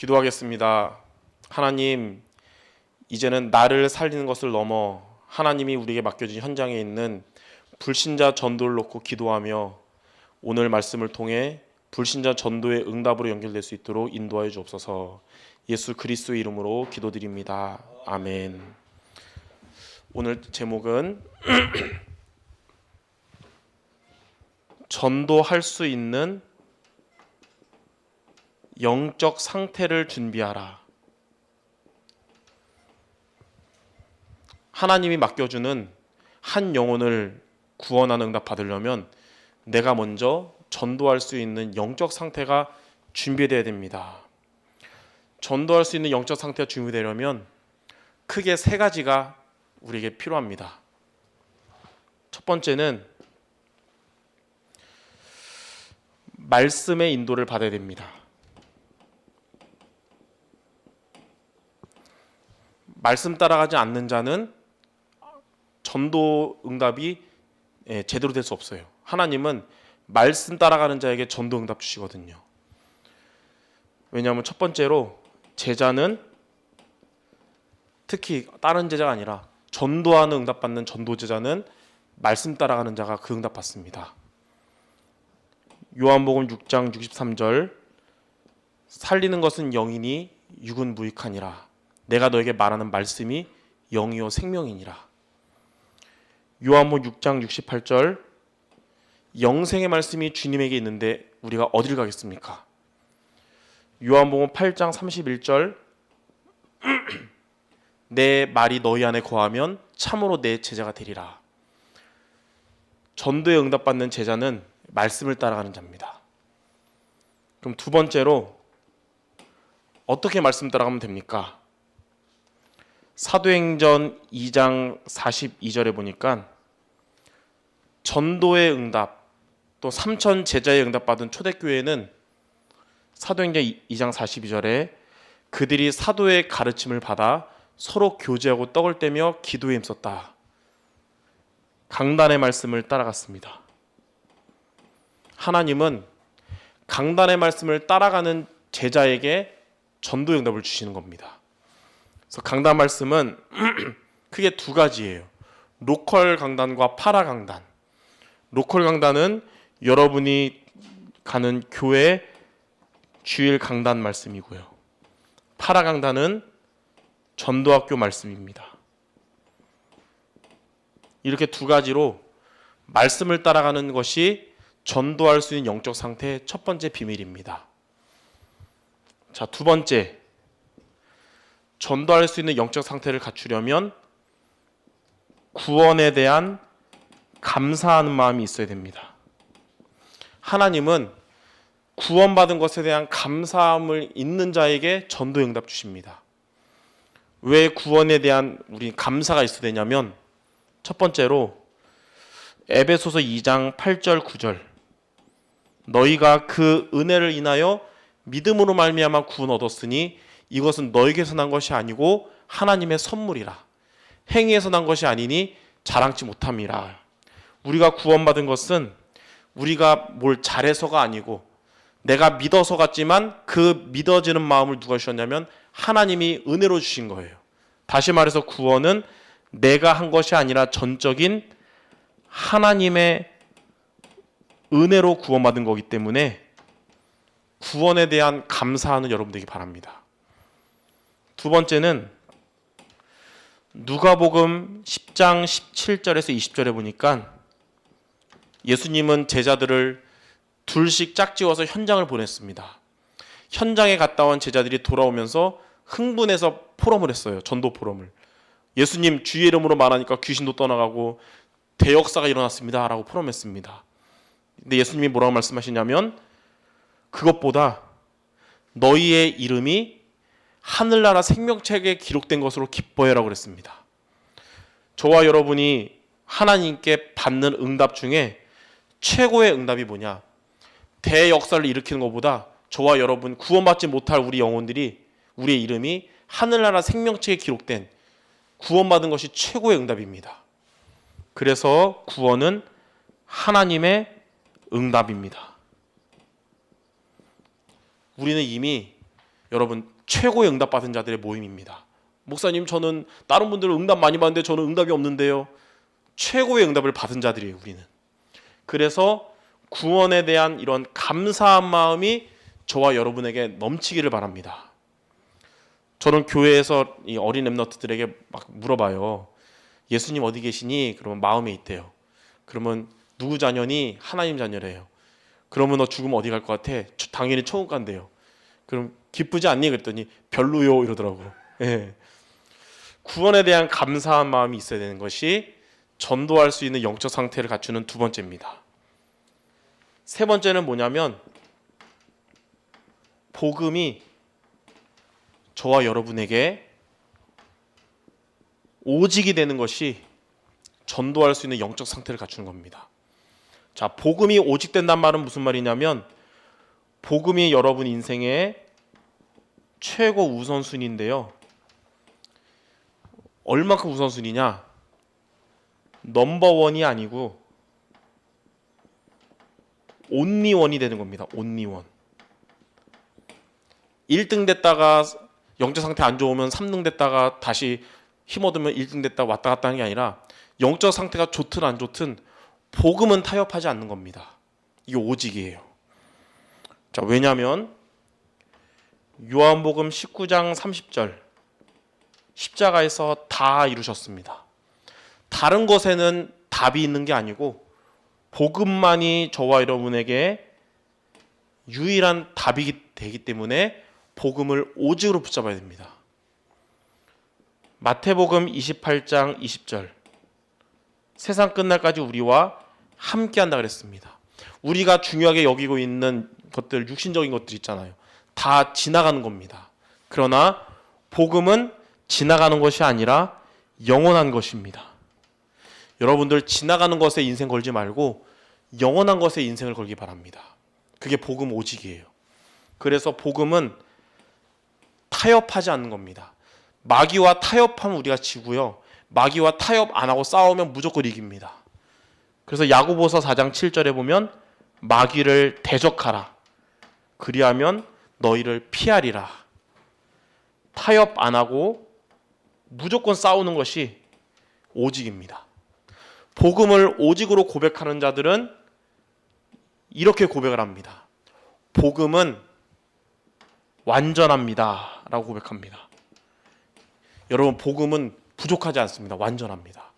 기도하겠습니다. 하나님, 이제는 나를 살리는 것을 넘어 하나님이 우리에게 맡겨진 현장에 있는 불신자 전도를 놓고 기도하며 오늘 말씀을 통해 불신자 전도의 응답으로 연결될 수 있도록 인도하여 주옵소서. 예수 그리스도의 이름으로 기도드립니다. 아멘. 오늘 제목은 전도할 수 있는 영적 상태를 준비하라. 하나님이 맡겨주는 한 영혼을 구원하는 응답 받으려면 내가 먼저 전도할 수 있는 영적 상태가 준비되어야 됩니다. 전도할 수 있는 영적 상태가 준비되려면 크게 세 가지가 우리에게 필요합니다. 첫 번째는 말씀의 인도를 받아야 됩니다. 말씀 따라가지 않는 자는 전도 응답이 제대로 될 수 없어요. 하나님은 말씀 따라가는 자에게 전도 응답 주시거든요. 왜냐하면 첫 번째로 제자는 특히 다른 제자가 아니라 전도하는 응답 받는 전도 제자는 말씀 따라가는 자가 그 응답 받습니다. 요한복음 6장 63절 살리는 것은 영이니 육은 무익하니라. 내가 너에게 말하는 말씀이 영이요 생명이니라. 요한복음 6장 68절 영생의 말씀이 주님에게 있는데 우리가 어딜 가겠습니까? 요한복음 8장 31절 내 말이 너희 안에 거하면 참으로 내 제자가 되리라. 전도에 응답받는 제자는 말씀을 따라가는 자입니다. 그럼 두 번째로 어떻게 말씀 따라가면 됩니까? 사도행전 2장 42절에 보니까 전도의 응답 또 3천 제자의 응답 받은 초대교회는 사도행전 2장 42절에 그들이 사도의 가르침을 받아 서로 교제하고 떡을 떼며 기도에 힘썼다. 강단의 말씀을 따라갔습니다. 하나님은 강단의 말씀을 따라가는 제자에게 전도 응답을 주시는 겁니다. 그래서 강단 말씀은 크게 두 가지예요. 로컬 강단과 파라 강단. 로컬 강단은 여러분이 가는 교회 주일 강단 말씀이고요. 파라 강단은 전도학교 말씀입니다. 이렇게 두 가지로 말씀을 따라가는 것이 전도할 수 있는 영적 상태의 첫 번째 비밀입니다. 자, 두 번째, 전도할 수 있는 영적 상태를 갖추려면 구원에 대한 감사하는 마음이 있어야 됩니다. 하나님은 구원받은 것에 대한 감사함을 있는 자에게 전도 응답 주십니다. 왜 구원에 대한 우리 감사가 있어야 되냐면 첫 번째로 에베소서 2장 8절 9절 너희가 그 은혜를 인하여 믿음으로 말미암아 구원 얻었으니 이것은 너희에게서 난 것이 아니고 하나님의 선물이라. 행위에서 난 것이 아니니 자랑치 못함이라. 우리가 구원받은 것은 우리가 뭘 잘해서가 아니고 내가 믿어서 같지만 그 믿어지는 마음을 누가 주셨냐면 하나님이 은혜로 주신 거예요. 다시 말해서 구원은 내가 한 것이 아니라 전적인 하나님의 은혜로 구원받은 거기 때문에 구원에 대한 감사하는 여러분 되기 바랍니다. 두 번째는 누가복음 10장 17절에서 20절에 보니까 예수님은 제자들을 둘씩 짝지어서 현장을 보냈습니다. 현장에 갔다 온 제자들이 돌아오면서 흥분해서 포럼을 했어요. 전도 포럼을. 예수님 주의 이름으로 말하니까 귀신도 떠나가고 대역사가 일어났습니다 라고 포럼했습니다. 근데 예수님이 뭐라고 말씀하시냐면 그것보다 너희의 이름이 하늘나라 생명책에 기록된 것으로 기뻐해라고 그랬습니다. 저와 여러분이 하나님께 받는 응답 중에 최고의 응답이 뭐냐? 대역사를 일으키는 것보다 저와 여러분 구원받지 못할 우리 영혼들이 우리의 이름이 하늘나라 생명책에 기록된 구원받은 것이 최고의 응답입니다. 그래서 구원은 하나님의 응답입니다. 우리는 이미 여러분 최고의 응답받은 자들의 모임입니다. 목사님 저는 다른 분들은 응답 많이 받는데 저는 응답이 없는데요. 최고의 응답을 받은 자들이에요 우리는. 그래서 구원에 대한 이런 감사한 마음이 저와 여러분에게 넘치기를 바랍니다. 저는 교회에서 이 어린 랩런트들에게 막 물어봐요. 예수님 어디 계시니? 그러면 마음에 있대요. 그러면 누구 자녀니? 하나님 자녀래요. 그러면 너 죽으면 어디 갈 것 같아? 당연히 천국 간대요. 그럼 기쁘지 않니? 그랬더니 별로요 이러더라고. 예. 구원에 대한 감사한 마음이 있어야 되는 것이 전도할 수 있는 영적 상태를 갖추는 두 번째입니다. 세 번째는 뭐냐면 복음이 저와 여러분에게 오직이 되는 것이 전도할 수 있는 영적 상태를 갖추는 겁니다. 자, 복음이 오직된단 말은 무슨 말이냐면 복음이 여러분 인생의 최고 우선순위인데요. 얼마큼 우선순위냐? 넘버원이 아니고 온리원이 되는 겁니다. 온리원. 1등 됐다가 영적 상태 안 좋으면 3등 됐다가 다시 힘어두면 1등 됐다 왔다 갔다 하는 게 아니라 영적 상태가 좋든 안 좋든 복음은 타협하지 않는 겁니다. 이게 오직이에요. 자, 왜냐하면 요한복음 19장 30절 십자가에서 다 이루셨습니다. 다른 것에는 답이 있는 게 아니고 복음만이 저와 여러분에게 유일한 답이 되기 때문에 복음을 오직으로 붙잡아야 됩니다. 마태복음 28장 20절 세상 끝날까지 우리와 함께한다 그랬습니다. 우리가 중요하게 여기고 있는 것들, 육신적인 것들 있잖아요. 다 지나가는 겁니다. 그러나 복음은 지나가는 것이 아니라 영원한 것입니다. 여러분들 지나가는 것에 인생 걸지 말고 영원한 것에 인생을 걸기 바랍니다. 그게 복음 오직이에요. 그래서 복음은 타협하지 않는 겁니다. 마귀와 타협하면 우리가 지고요. 마귀와 타협 안 하고 싸우면 무조건 이깁니다. 그래서 야고보서 4장 7절에 보면 마귀를 대적하라. 그리하면 너희를 피하리라. 타협 안 하고 무조건 싸우는 것이 오직입니다. 복음을 오직으로 고백하는 자들은 이렇게 고백을 합니다. 복음은 완전합니다. 라고 고백합니다. 여러분, 복음은 부족하지 않습니다. 완전합니다.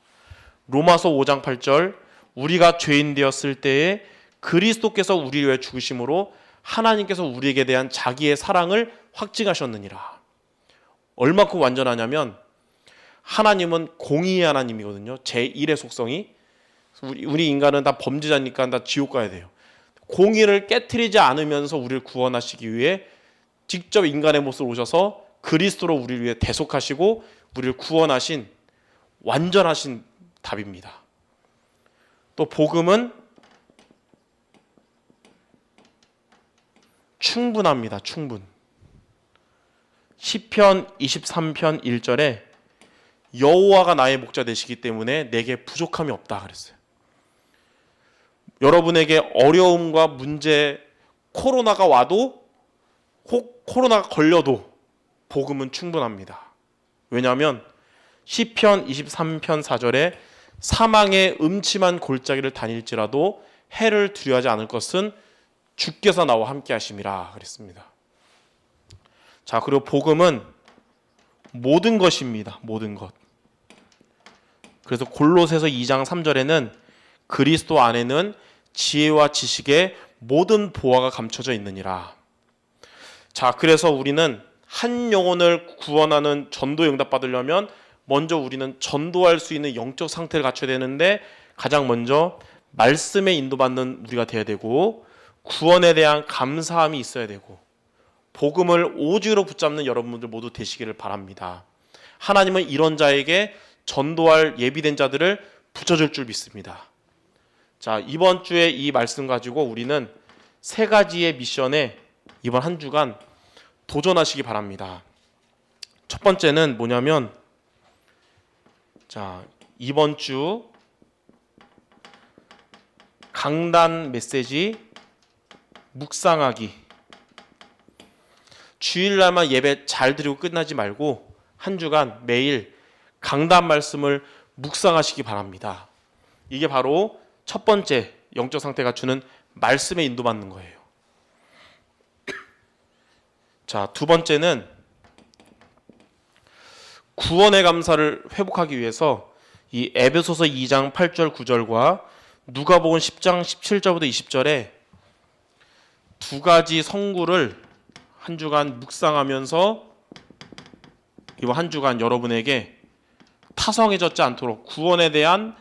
로마서 5장 8절 우리가 죄인 되었을 때에 그리스도께서 우리를 위해 죽으심으로 하나님께서 우리에게 대한 자기의 사랑을 확증하셨느니라. 얼마큼 완전하냐면 하나님은 공의의 하나님이거든요. 제1의 속성이. 우리 인간은 다 범죄자니까 다 지옥 가야 돼요. 공의를 깨트리지 않으면서 우리를 구원하시기 위해 직접 인간의 모습으로 오셔서 그리스도로 우리를 위해 대속하시고 우리를 구원하신 완전하신 답입니다. 또 복음은 충분합니다. 충분. 시편 23편 1절에 여호와가 나의 목자 되시기 때문에 내게 부족함이 없다 그랬어요. 여러분에게 어려움과 문제, 코로나가 와도 혹 코로나가 걸려도 복음은 충분합니다. 왜냐하면 시편 23편 4절에 사망의 음침한 골짜기를 다닐지라도 해를 두려워하지 않을 것은 주께서 나와 함께 하심이라 그랬습니다. 자, 그리고 복음은 모든 것입니다. 모든 것. 그래서 골로새서 2장 3절에는 그리스도 안에는 지혜와 지식의 모든 보화가 감춰져 있느니라. 자, 그래서 우리는 한 영혼을 구원하는 전도에 응답받으려면 먼저 우리는 전도할 수 있는 영적 상태를 갖춰야 되는데 가장 먼저 말씀에 인도받는 우리가 돼야 되고 구원에 대한 감사함이 있어야 되고 복음을 오직으로 붙잡는 여러분들 모두 되시기를 바랍니다. 하나님은 이런 자에게 전도할 예비된 자들을 붙여줄 줄 믿습니다. 자, 이번 주에 이 말씀 가지고 우리는 세 가지의 미션에 이번 한 주간 도전하시기 바랍니다. 첫 번째는 뭐냐면 자, 이번 주 강단 메시지 묵상하기. 주일날만 예배 잘 드리고 끝나지 말고 한 주간 매일 강단 말씀을 묵상하시기 바랍니다. 이게 바로 첫 번째 영적 상태가 주는 말씀에 인도받는 거예요. 자, 두 번째는 구원의 감사를 회복하기 위해서 이 에베소서 2장 8절 9절과 누가복음 10장 17절부터 20절에 두 가지 성구를 한 주간 묵상하면서 이번 한 주간 여러분에게 타성해졌지 않도록 구원에 대한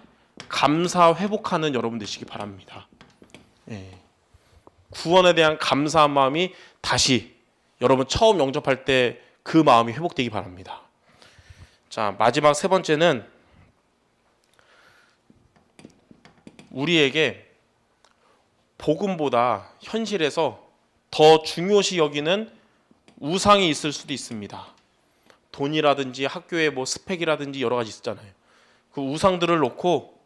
감사 회복하는 여러분 되시기 바랍니다. 구원에 대한 감사한 마음이 다시 여러분 처음 영접할 때 그 마음이 회복되기 바랍니다. 자, 마지막 세 번째는 우리에게 복음보다 현실에서 더 중요시 여기는 우상이 있을 수도 있습니다. 돈이라든지 학교의 뭐 스펙이라든지 여러 가지 있잖아요. 그 우상들을 놓고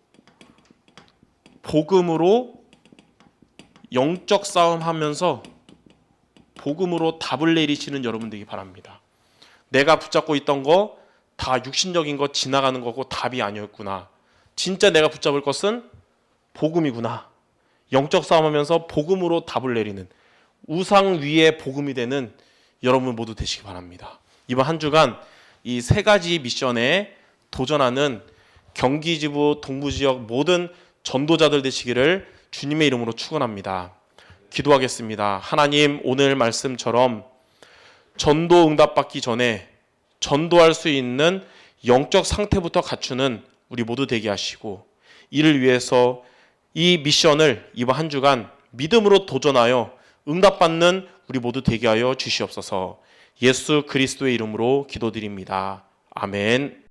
복음으로 영적 싸움하면서 복음으로 답을 내리시는 여러분 되기 바랍니다. 내가 붙잡고 있던 거 다 육신적인 거 지나가는 거고 답이 아니었구나. 진짜 내가 붙잡을 것은 복음이구나. 영적 싸움하면서 복음으로 답을 내리는 우상 위에 복음이 되는 여러분 모두 되시기 바랍니다. 이번 한 주간 이 세 가지 미션에 도전하는 경기지부 동부지역 모든 전도자들 되시기를 주님의 이름으로 축원합니다. 기도하겠습니다. 하나님, 오늘 말씀처럼 전도 응답받기 전에 전도할 수 있는 영적 상태부터 갖추는 우리 모두 되게 하시고, 이를 위해서 이 미션을 이번 한 주간 믿음으로 도전하여 응답받는 우리 모두 되게 하여 주시옵소서. 예수 그리스도의 이름으로 기도드립니다. 아멘.